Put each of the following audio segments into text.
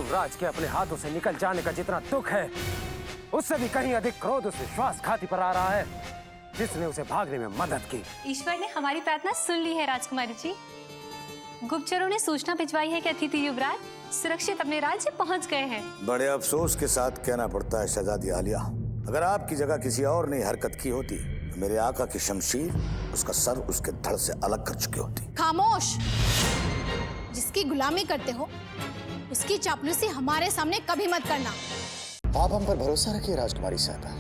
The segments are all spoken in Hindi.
युवराज के अपने हाथों से निकल जाने का जितना दुख है, उससे भी कहीं अधिक क्रोध उस विश्वासघाती पर आ रहा है जिसने उसे भागने में मदद की। ईश्वर ने हमारी प्रार्थना सुन ली है राजकुमारी जी। गुप्तचरों ने सूचना भिजवाई है कि अतिथि युवराज सुरक्षित अपने राज्य पहुंच गए हैं। बड़े अफसोस के साथ कहना पड़ता है शहजादी आलिया, अगर आपकी जगह किसी और ने हरकत की होती तो मेरे आका की शमशीर उसका सर उसके धड़ से अलग कर चुकी होती। खामोश! जिसकी गुलामी करते हो उसकी चापलूसी हमारे सामने कभी मत करना। आप हम पर भरोसा रखिए राजकुमारी साहबा,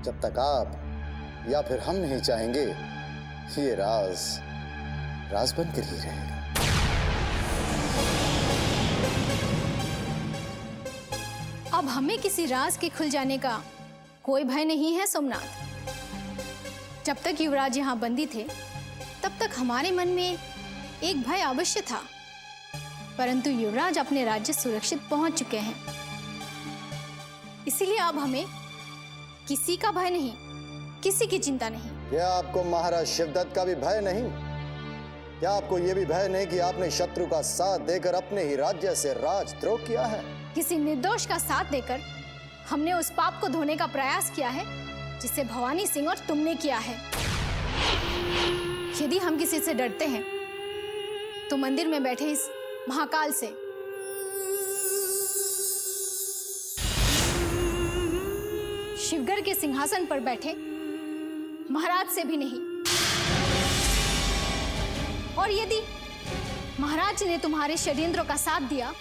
जब तक आप या फिर हम नहीं चाहेंगे ये राज बनकर ही रहेगा। अब हमें किसी राज के खुल जाने का कोई भय नहीं है सोमनाथ। जब तक युवराज यहाँ बंदी थे तब तक हमारे मन में एक भय अवश्य था, परंतु युवराज अपने राज्य सुरक्षित पहुंच चुके हैं, इसीलिए अब हमें किसी का भय नहीं, किसी की चिंता नहीं। क्या आपको महाराज शिवदत्त का भी भय नहीं? क्या आपको यह भी भय नहीं कि आपने शत्रु का साथ देकर अपने ही राज्य से राजद्रोह किया है? किसी निर्दोष का साथ देकर हमने उस पाप को धोने का प्रयास किया है जिसे भवानी सिंह और तुमने किया है। यदि हम किसी से डरते हैं तो मंदिर में बैठे इस महाकाल से। शिवगढ़ के सिंहासन पर बैठे महाराज से भी नहीं। और यदि महाराज ने तुम्हारे षड्यंत्रों का साथ दिया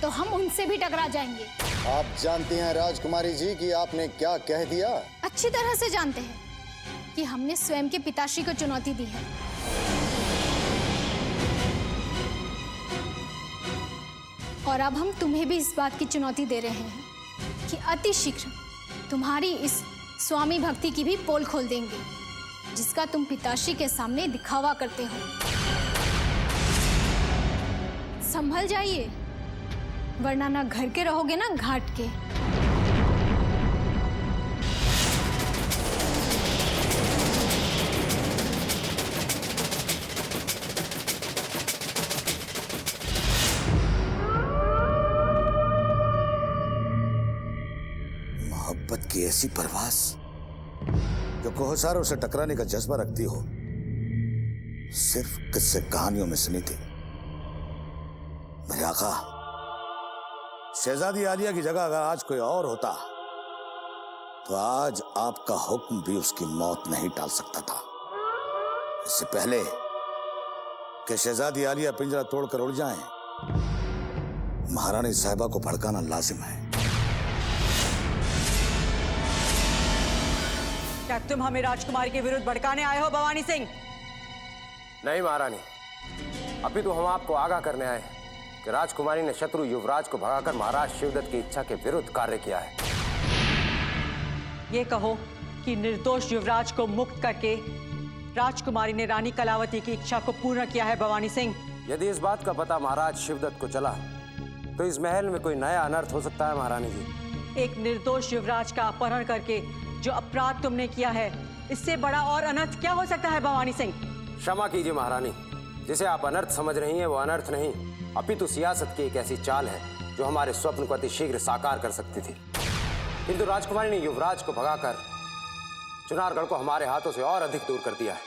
तो हम उनसे भी टकरा जाएंगे। आप जानती हैं राजकुमारी जी कि आपने क्या कह दिया? अच्छी तरह से जानते हैं कि हमने स्वयं के पिताश्री को चुनौती दी है। और अब हम तुम्हें भी इस बात की चुनौती दे रहे हैं कि अति शीघ्र तुम्हारी इस स्वामी भक्ति की भी पोल खोल देंगे जिसका तुम पिताश्री के सामने दिखावा करते हो। संभल जाइए, वरना ना घर के रहोगे ना घाट के। मोहब्बत की ऐसी परवास जो कोहसारों से टकराने का जज्बा रखती हो, सिर्फ किस्से कहानियों में सुनी थी। मेरे आका, शहजादी आलिया की जगह अगर आज कोई और होता तो आज आपका हुक्म भी उसकी मौत नहीं टाल सकता था। इससे पहले कि शहजादी आलिया पिंजरा तोड़कर उड़ जाएं, महारानी साहिबा को भड़काना लाजिम है। क्या तुम हमें राजकुमारी के विरुद्ध भड़काने आए हो भवानी सिंह? नहीं महारानी, अभी तो हम आपको आगाह करने आए हैं कि राजकुमारी ने शत्रु युवराज को भगाकर महाराज शिवदत्त की इच्छा के विरुद्ध कार्य किया है। ये कहो कि निर्दोष युवराज को मुक्त करके राजकुमारी ने रानी कलावती की इच्छा को पूर्ण किया है भवानी सिंह। यदि इस बात का पता महाराज शिवदत्त को चला तो इस महल में कोई नया अनर्थ हो सकता है महारानी जी। एक निर्दोष युवराज का अपहरण करके जो अपराध तुमने किया है, इससे बड़ा और अनर्थ क्या हो सकता है भवानी सिंह? क्षमा कीजिए महारानी, जिसे आप अनर्थ समझ रही हैं वो अनर्थ नहीं, अपितु सियासत की एक ऐसी चाल है जो हमारे स्वप्न को अति शीघ्र साकार कर सकती थी। किंतु राजकुमारी ने युवराज को भगाकर चुनारगढ़ को हमारे हाथों से और अधिक दूर कर दिया है।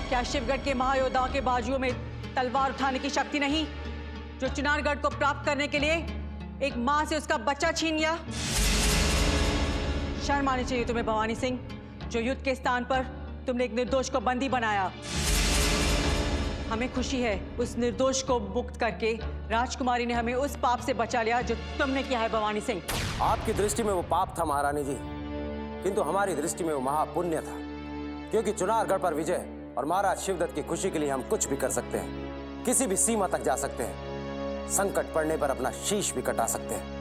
क्या शिवगढ़ के महायोद्धाओं के बाजुओं में तलवार उठाने की शक्ति नहीं, जो चुनारगढ़ को प्राप्त करने के लिए एक मां से उसका बच्चा छीन लिया? शर्म आनी चाहिए तुम्हें भवानी सिंह, जो युद्ध के स्थान पर तुमने एक निर्दोष को बंदी बनाया। हमें खुशी है उस निर्दोष को मुक्त करके राजकुमारी ने हमें उस पाप से बचा लिया जो तुमने किया है भवानी सिंह। आपकी दृष्टि में वो पाप था महारानी जी, किंतु हमारी दृष्टि में वो महापुण्य था, क्योंकि चुनारगढ़ पर विजय और महाराज शिवदत्त की खुशी के लिए हम कुछ भी कर सकते हैं, किसी भी सीमा तक जा सकते हैं, संकट पड़ने पर अपना शीश भी कटा सकते हैं।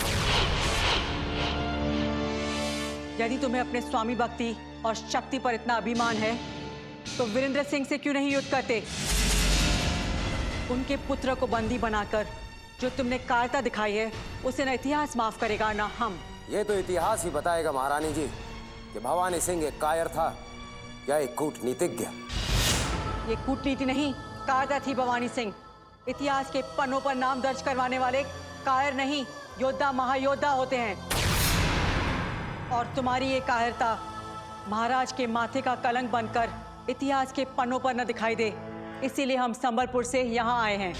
यदि तुम्हें अपने स्वामी भक्ति और शक्ति पर इतना अभिमान है तो वीरेंद्र सिंह से क्यों नहीं युद्ध करते? उनके पुत्र को बंदी बनाकर जो तुमने कायरता दिखाई है उसे न इतिहास माफ करेगा ना हम। ये तो इतिहास ही बताएगा महारानी जी कि भवानी सिंह एक कायर था या एक कूटनीतिज्ञ। ये कूटनीति नहीं, कायरता थी भवानी सिंह। इतिहास के पन्नों पर नाम दर्ज करवाने वाले कायर नहीं, योद्धा महायोद्धा होते हैं। और तुम्हारी ये कायरता महाराज के माथे का कलंक बनकर इतिहास के पन्नों पर न दिखाई दे, इसीलिए हम संबलपुर से यहाँ आए हैं।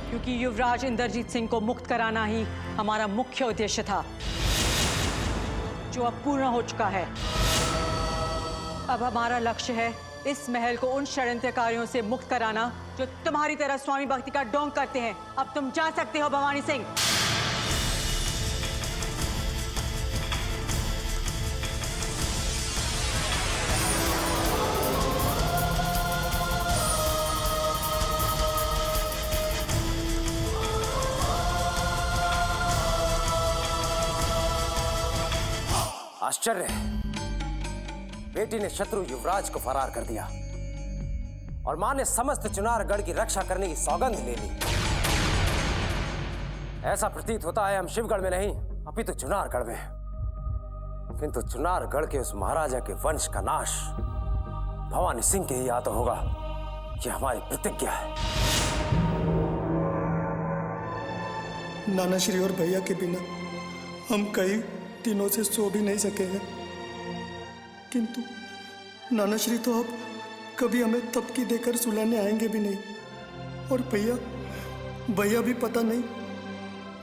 क्योंकि युवराज इंद्रजीत सिंह को मुक्त कराना ही हमारा मुख्य उद्देश्य था, जो अब पूर्ण हो चुका है। अब हमारा लक्ष्य है इस महल को उन षड्यंत्रकारियों से मुक्त कराना जो तुम्हारी तरह स्वामी भक्ति का ढोंग करते हैं। अब तुम जा सकते हो भवानी सिंह। आश्चर्य है, बेटी ने शत्रु युवराज को फरार कर दिया और मां ने समस्त चुनारगढ़ की रक्षा करने की सौगंध ले ली। ऐसा प्रतीत होता है हम शिवगढ़ में नहीं अपितु चुनारगढ़ में हैं। किंतु चुनारगढ़ के उस महाराजा के वंश का नाश भवानी सिंह के ही हाथों होगा, यह हमारी प्रतिज्ञा है। नाना श्री और भैया के बिना हम कई दिनों से सो भी नहीं सके हैं, किंतु नाना श्री तो अब कभी हमें तपकी देकर सुलाने आएंगे भी नहीं। और भैया भी पता नहीं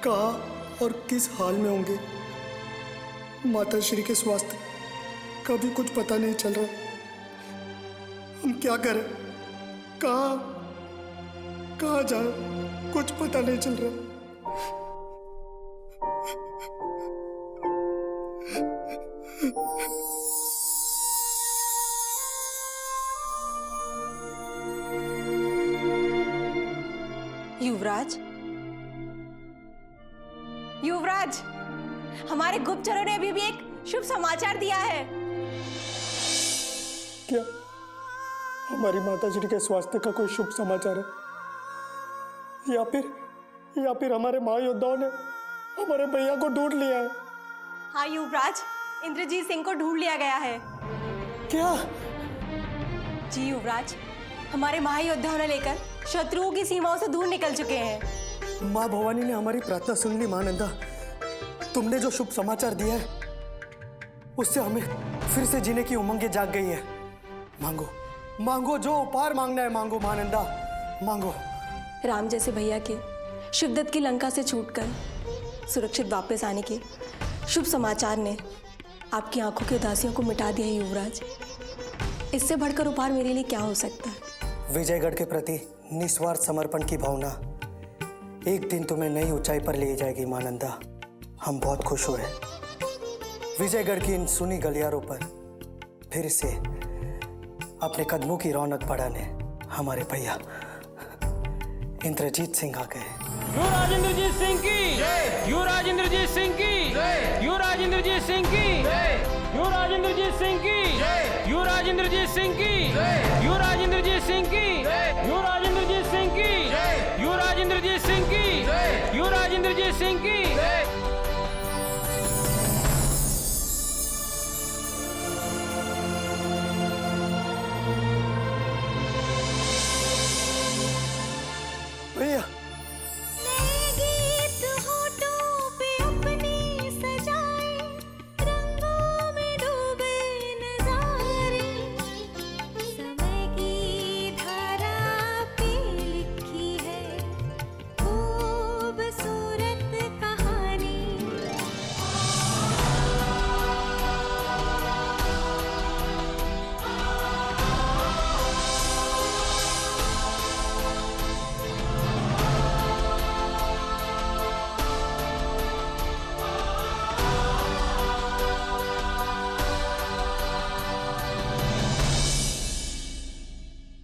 कहाँ और किस हाल में होंगे। माता श्री के स्वास्थ्य का भी कुछ पता नहीं चल रहा। हम क्या करें, कहाँ जाए, कुछ पता नहीं चल रहा। युवराज, हमारे गुप्तचरों ने अभी भी एक शुभ समाचार दिया है। क्या हमारी माताश्री के स्वास्थ्य का कोई शुभ समाचार है, या फिर हमारे महायोद्धाओं ने हमारे भैया को ढूंढ लिया है? हाँ युवराज, इंद्रजीत सिंह को ढूंढ लिया गया है। क्या? जी युवराज, हमारे महायोद्धाओं ने लेकर शत्रुओं की सीमाओं से दूर निकल चुके हैं। माँ भवानी ने हमारी प्रार्थना सुन ली। महानंदा, तुमने जो शुभ समाचार दिया है उससे हमें फिर से जीने की उमंगें जाग गई है। मांगो, जो उपहार मांगना है मांगो महानंदा, मांगो। राम जैसे भैया के शिवदत्त की लंका से छूटकर सुरक्षित वापस आने के शुभ समाचार ने आपकी आंखों की उदासियों को मिटा दिया है युवराज। इससे बढ़कर उपहार मेरे लिए क्या हो सकता है? विजयगढ़ के प्रति निस्वार्थ समर्पण की भावना एक दिन तुम्हें नई ऊंचाई पर ले जाएगी महानंदा। हम बहुत खुश हुए विजयगढ़ की इन सुनी गलियारों पर फिर से अपने कदमों की रौनक बढ़ाने हमारे भैया इंद्रजीत सिंह आ गए। युवराज इंद्रजीत सिंह की जय, युवराज इंद्रजीत सिंह की जय, युवराज इंद्रजीत सिंह की जय, युवराज इंद्रजीत सिंह की जय, युवराज इंद्रजीत सिंह की जय, युवराज इंद्रजीत सिंह की जय, युवराज इंद्रजीत सिंह की जय, युवराज इंद्रजीत सिंह की जय, युवराज इंद्रजीत सिंह की जय। भैया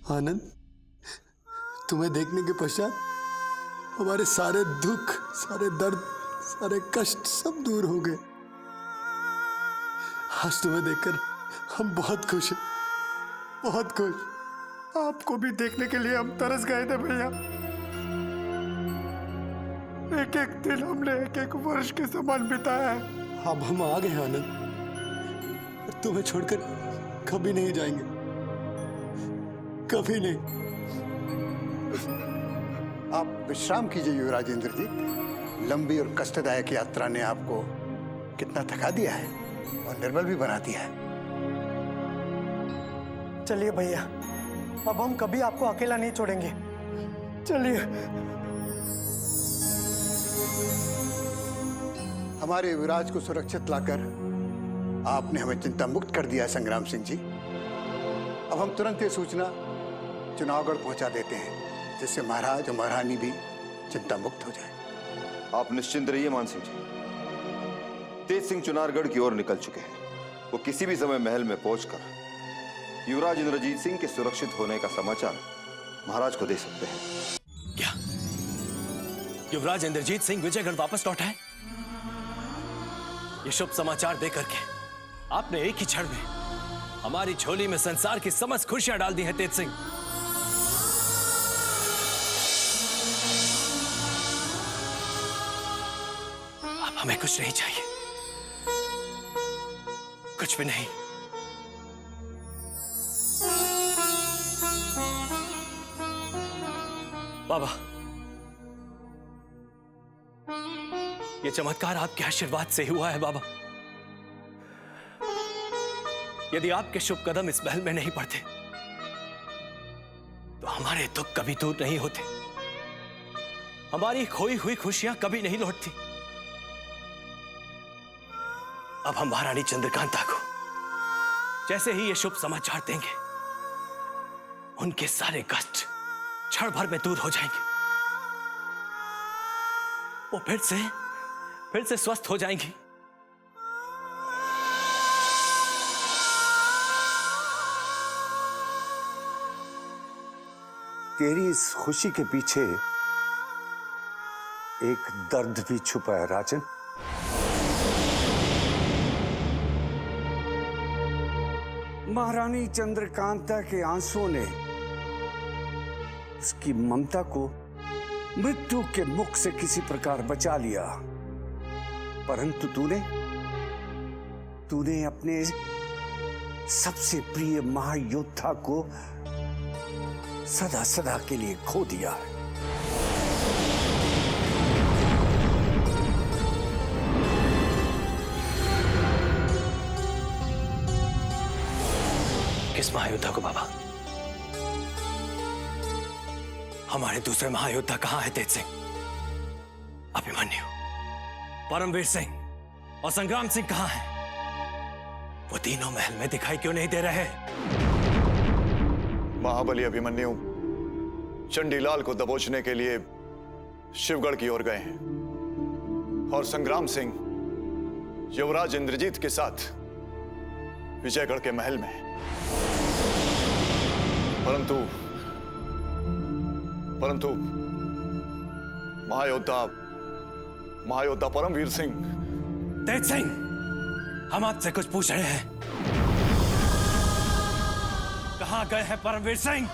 आनंद, तुम्हें देखने के पश्चात हमारे सारे दुख, सारे दर्द, सारे कष्ट सब दूर हो गए। आज तुम्हें देखकर हम बहुत खुश हैं, बहुत खुश। आपको भी देखने के लिए हम तरस गए थे भैया। एक एक दिन हमने एक एक वर्ष के समान बिताया है। अब हम आ गए आनंद, तुम्हें छोड़कर कभी नहीं जाएंगे, कभी नहीं। आप विश्राम कीजिए युवराज इंद्रजीत। लंबी और कष्टदायक यात्रा ने आपको कितना थका दिया है और निर्बल भी बना दिया है। चलिए भैया, अब हम कभी आपको अकेला नहीं छोड़ेंगे। चलिए। हमारे युवराज को सुरक्षित लाकर आपने हमें चिंता मुक्त कर दिया है संग्राम सिंह जी। अब हम तुरंत ये सूचना चुनावगढ़ पहुंचा देते हैं, जिससे महाराज और महारानी भी चिंता मुक्त हो जाए। आप निश्चिंत रहिए मान सिंह जी। तेज सिंह चुनारगढ़ की ओर निकल चुके हैं। वो किसी भी समय महल में पहुंचकर युवराज इंद्रजीत सिंह के सुरक्षित होने का समाचार महाराज को दे सकते हैं। क्या युवराज इंद्रजीत सिंह विजयगढ़ वापस लौटा है? ये शुभ समाचार देकर के आपने एक ही क्षण में हमारी झोली में संसार की समस्त खुशियां डाल दी हैं तेज सिंह। अब हमें कुछ नहीं चाहिए, कुछ भी नहीं। बाबा, ये चमत्कार आपके आशीर्वाद से हुआ है बाबा। यदि आपके शुभ कदम इस महल में नहीं पड़ते तो हमारे दुख कभी दूर नहीं होते, हमारी खोई हुई खुशियां कभी नहीं लौटती। अब हम महारानी चंद्रकांता को जैसे ही ये शुभ समाचार देंगे, उनके सारे कष्ट क्षण भर में दूर हो जाएंगे। वो फिर से स्वस्थ हो जाएंगी। तेरी इस खुशी के पीछे एक दर्द भी छुपा है राजन। महारानी चंद्रकांता के आंसुओं ने उसकी ममता को मृत्यु के मुख से किसी प्रकार बचा लिया, परंतु तूने अपने सबसे प्रिय महायोद्धा को सदा सदा के लिए खो दिया है। किस महायोद्धा को बाबा? हमारे दूसरे महायोद्धा कहां है तेज सिंह? अभिमन्यु, परमवीर सिंह और संग्राम सिंह कहां हैं? वो तीनों महल में दिखाई क्यों नहीं दे रहे? महाबली अभिमन्यु चंडीलाल को दबोचने के लिए शिवगढ़ की ओर गए हैं और संग्राम सिंह युवराज इंद्रजीत के साथ विजयगढ़ के महल में। परंतु महायोद्धा परमवीर सिंह। तेज सिंह, हम आपसे कुछ पूछ रहे हैं। कहां गए हैं परमवीर सिंह?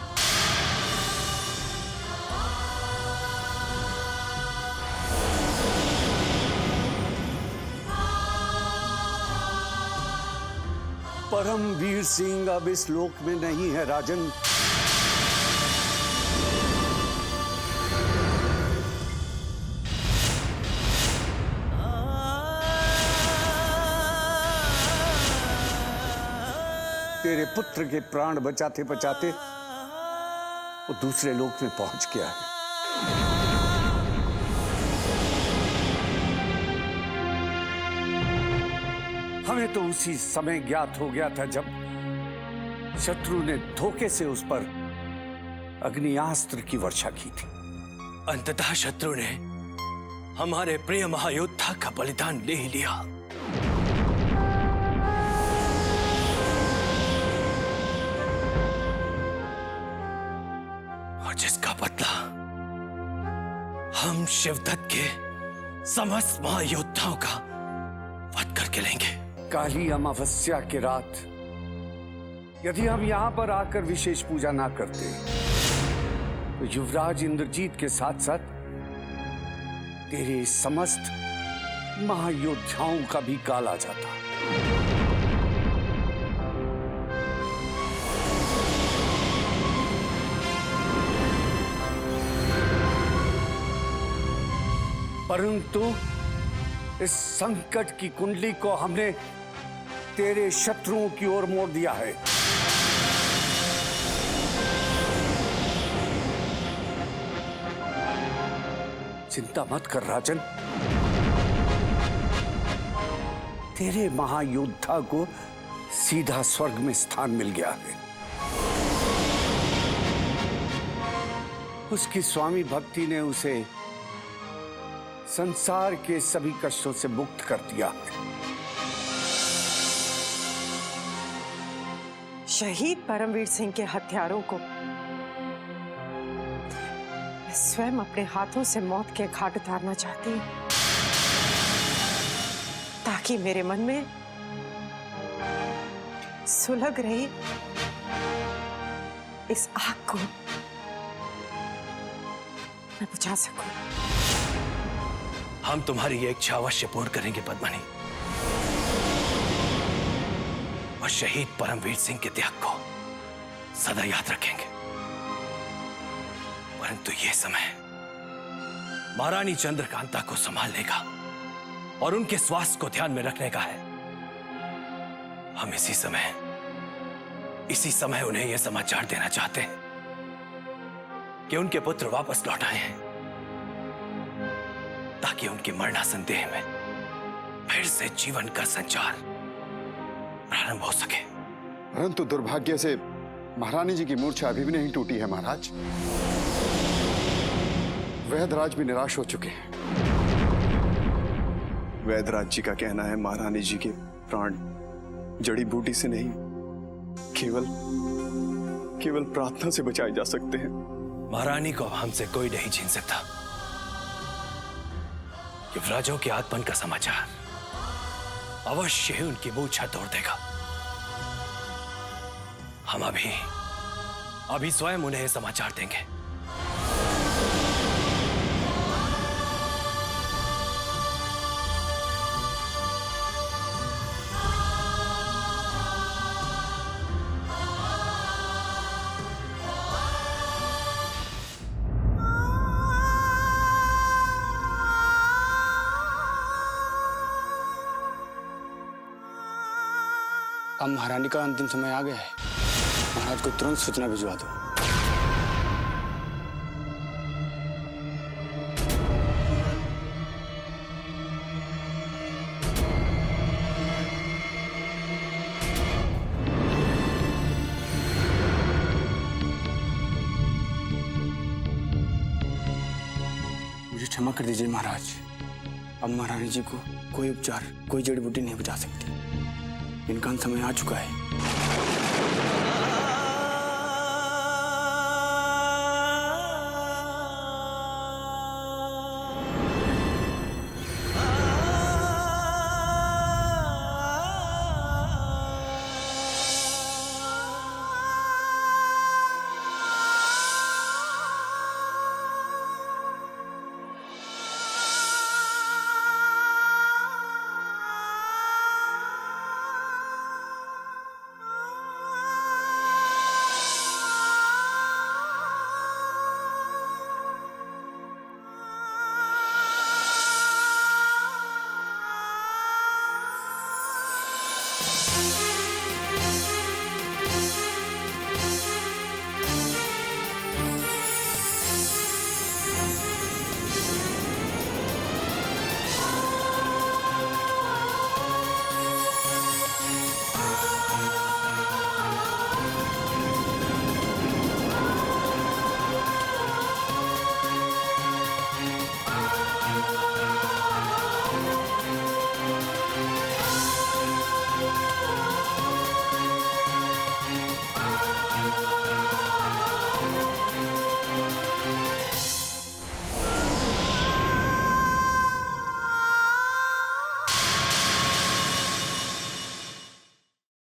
परमवीर सिंह अब इस लोक में नहीं है राजन। तेरे पुत्र के प्राण बचाते बचाते वो दूसरे लोक में पहुंच गया है। हमें तो उसी समय ज्ञात हो गया था जब शत्रु ने धोखे से उस पर अग्नियास्त्र की वर्षा की थी। अंततः शत्रु ने हमारे प्रिय महायोद्धा का बलिदान ले ही लिया। और जिसका बदला हम शिवदत्त के समस्त महायोद्धाओं का वध करके लेंगे। काली अमावस्या की रात यदि हम यहां पर आकर विशेष पूजा ना करते तो युवराज इंद्रजीत के साथ साथ तेरे समस्त महायोद्धाओं का भी काल आ जाता। परंतु इस संकट की कुंडली को हमने तेरे शत्रुओं की ओर मोड़ दिया है। चिंता मत कर राजन, तेरे महायोद्धा को सीधा स्वर्ग में स्थान मिल गया है। उसकी स्वामी भक्ति ने उसे संसार के सभी कष्टों से मुक्त कर दिया है। शहीद परमवीर सिंह के हत्यारों को मैं स्वयं अपने हाथों से मौत के घाट उतारना चाहती हूँ, ताकि मेरे मन में सुलग रही इस आग को मैं बुझा सकूं। हम तुम्हारी ये इच्छा अवश्य पूर्ण करेंगे पद्मनी, और शहीद परमवीर सिंह के त्याग को सदा याद रखेंगे। परंतु ये समय महारानी चंद्रकांता को संभालने का और उनके स्वास्थ्य को ध्यान में रखने का है। हम इसी समय उन्हें यह समाचार देना चाहते हैं कि उनके पुत्र वापस लौट आए हैं, ताकि उनके मरणासन देह में फिर से जीवन का संचार प्रारंभ हो सके। परंतु दुर्भाग्य से महारानी जी की मूर्छा अभी भी नहीं टूटी है महाराज। वैदराज भी निराश हो चुके हैं। वैदराज जी का कहना है महारानी जी के प्राण जड़ी बूटी से नहीं, केवल प्रार्थना से बचाए जा सकते हैं। महारानी को हमसे कोई नहीं छीन सकता। युवराजों के आगमन का समाचार अवश्य ही उनकी मूर्छा तोड़ देगा। हम अभी स्वयं उन्हें यह समाचार देंगे। अब महारानी का अंतिम समय आ गया है। महाराज को तुरंत सूचना भिजवा दो। मुझे क्षमा कर दीजिए महाराज। अब महारानी जी को कोई उपचार, कोई जड़ी बूटी नहीं बचा सकती। इनका समय आ चुका है।